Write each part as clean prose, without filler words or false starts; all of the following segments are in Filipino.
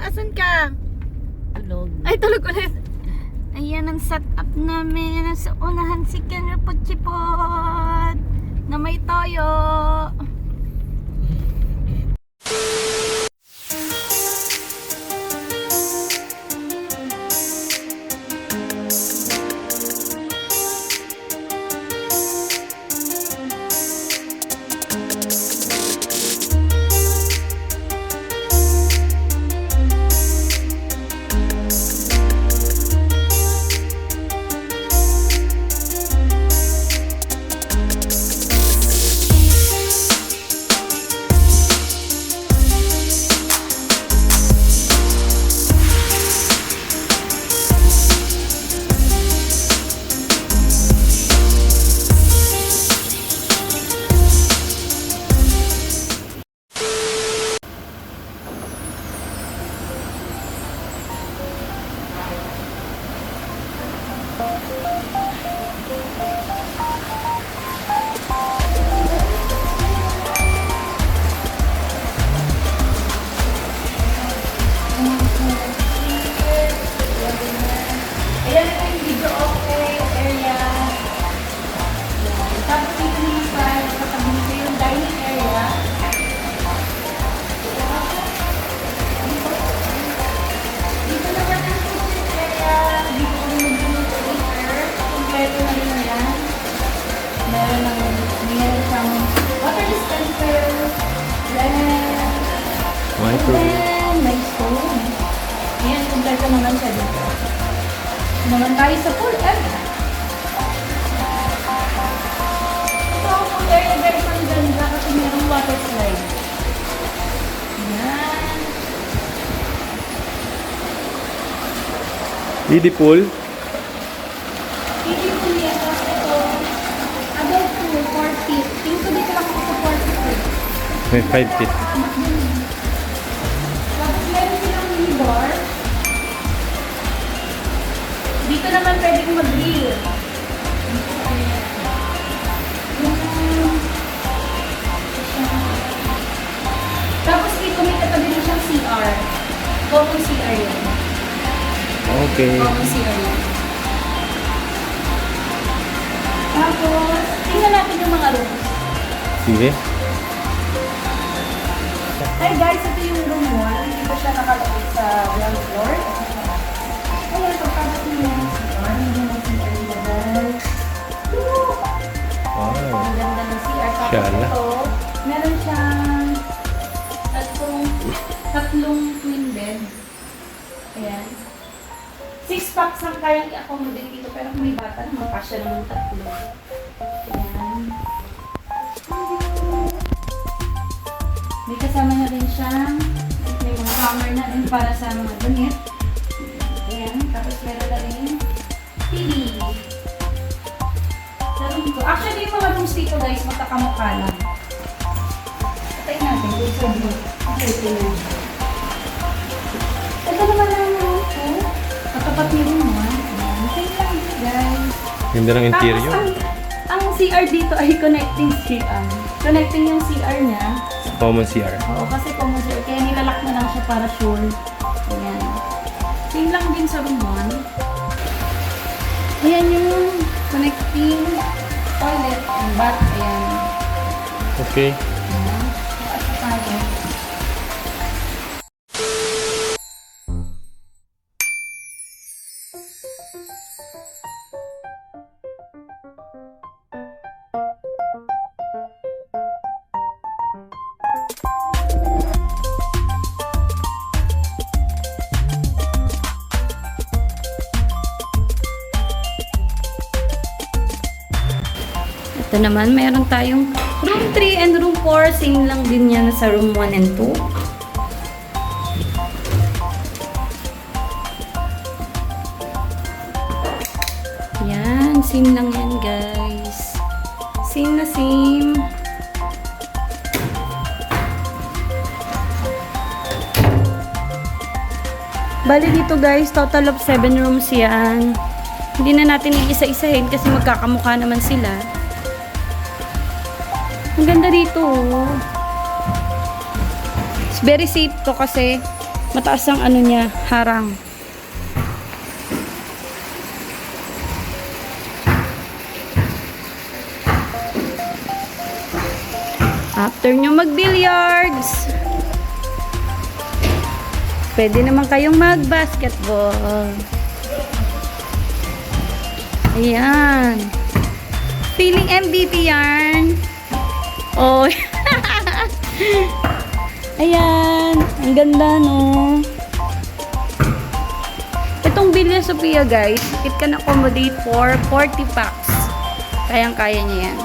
Asan ka? Tulog. Ay, tulog ulit. Ayan ang setup namin. Sa unahan si Ken Rapuchipot na may toyo. Ayan na yung video okay area. Tapos dito naman tayo, katabi nito yung dining area. Dito naman ang kitchen area. Dito kami magluluto later. Kompleto na rin yan. Meron siyang water dispenser. Then, may stove. Ayan, kompleto naman siya dito. Naman tayo sa pool area. Ito ang pool area guys, ang ganda kasi mayroong water slide. Yan. Kiddie pool. Hindi pool yan. Tapos ito, adult pool, 4 feet. Tingin ko dito lang ako sa 4 feet. May 5 feet. Tapos meron silang mini bar. Dito naman pwedeng mag-grill. Tapos dito may katabi din siyang CR. Common CR yun. Okay. Common CR yun. Tapos, tingnan natin yung mga rooms. Sige. Hi guys, ito yung room 1. Dito siya nakalagay sa ground floor. Ayan, pagkabot niyo yung CR. Hindi mo CR level. Wow. Ang ganda ng CR. Tapos Shala. ito, meron siyang tatlong twin bed. Ayan. 6 packs ang kayang i-accommodate dito. Pero kung may bata, makasya naman tatlo. Ayan. May kasama na rin siyang may mga camera na rin para sa mga damit. Ayan. Tapos meron na rin TV. Sa room ko. Actually, yung mga rooms dito guys, magkakamukha lang. Patay natin kung sa view. Okay, tingnan. Ito naman ang room ko. Katapat niyo room 1. Ayan. Same lang dito guys. Ganda ng interior. Tapos ang CR dito ay connecting CR. Connecting yung CR niya. Common CR. Oo, kasi common CR. Kaya nilalak na lang siya para sure. Ayan. Same lang din sa room 1. Ayan yung connecting toilet and bath. Ayan. Okay. Ayan. Taas na tayo. Ito naman, meron tayong room 3 and room 4. Same lang din yan sa room 1 and 2. Yan, same lang yan guys. Same na same. Bali dito guys, total of 7 rooms yan. Hindi na natin iisa-isahin kasi magkakamukha naman sila. Ang ganda dito. It's very safe to kasi Mataas ang ano niya, harang. After nyo mag-billiards, pwede naman kayong mag-basketball. Ayan. Feeling MVP yarn. Oh. Ayan. Ang ganda, no? Itong Villa Sophia, guys, it can accommodate for 40 packs. Kayang-kaya niya yan.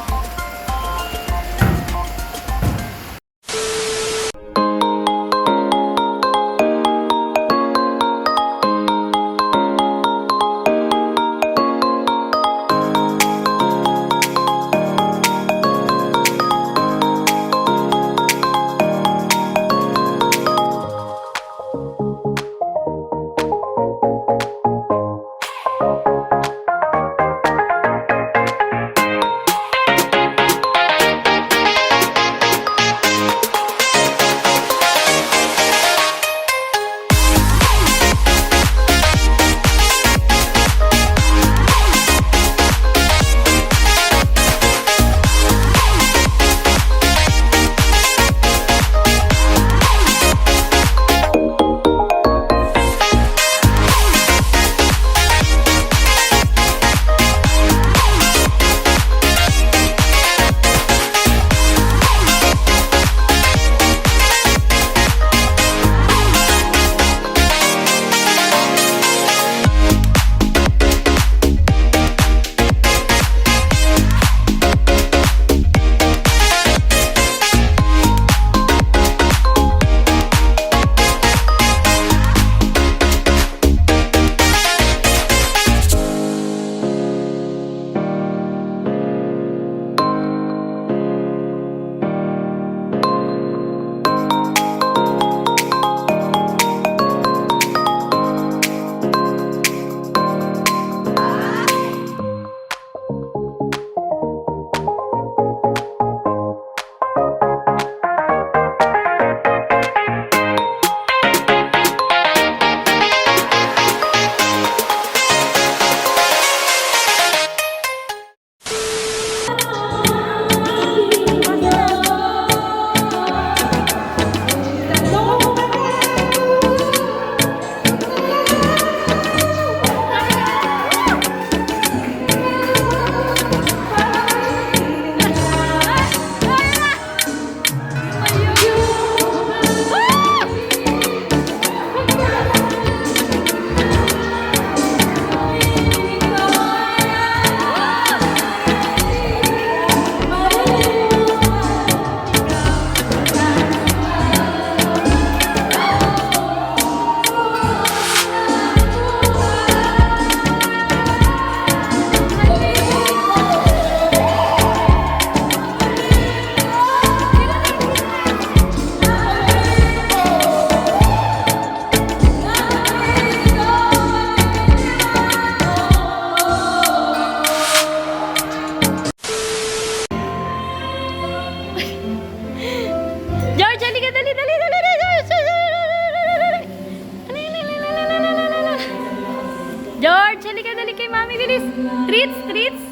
George, halika, dali kay Mami, bilis. Treats, treats.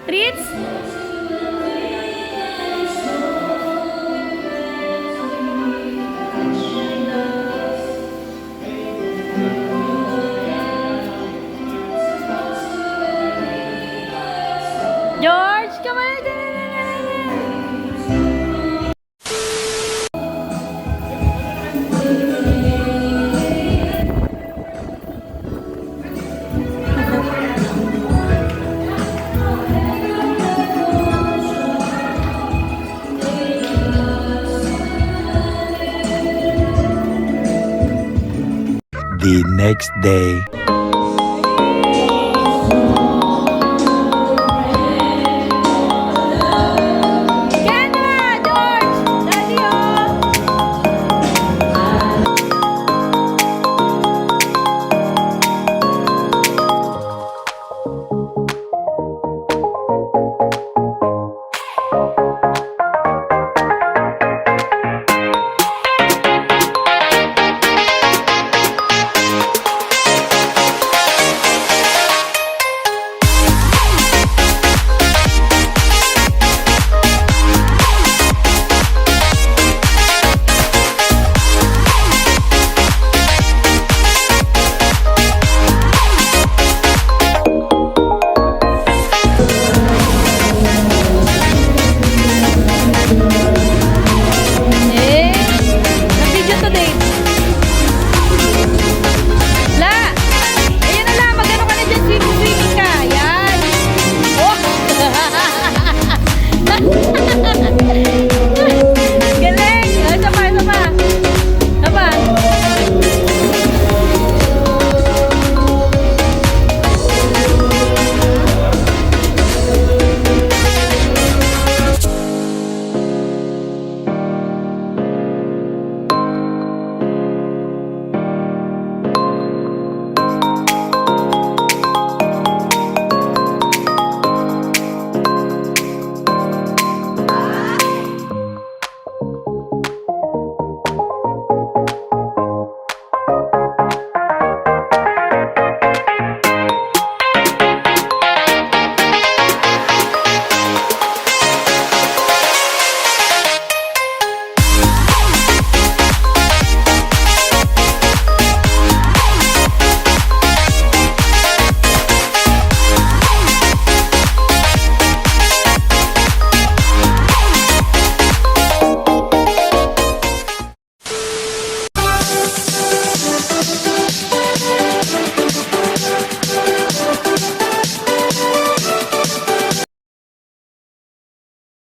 Treats. George, come on. The next day.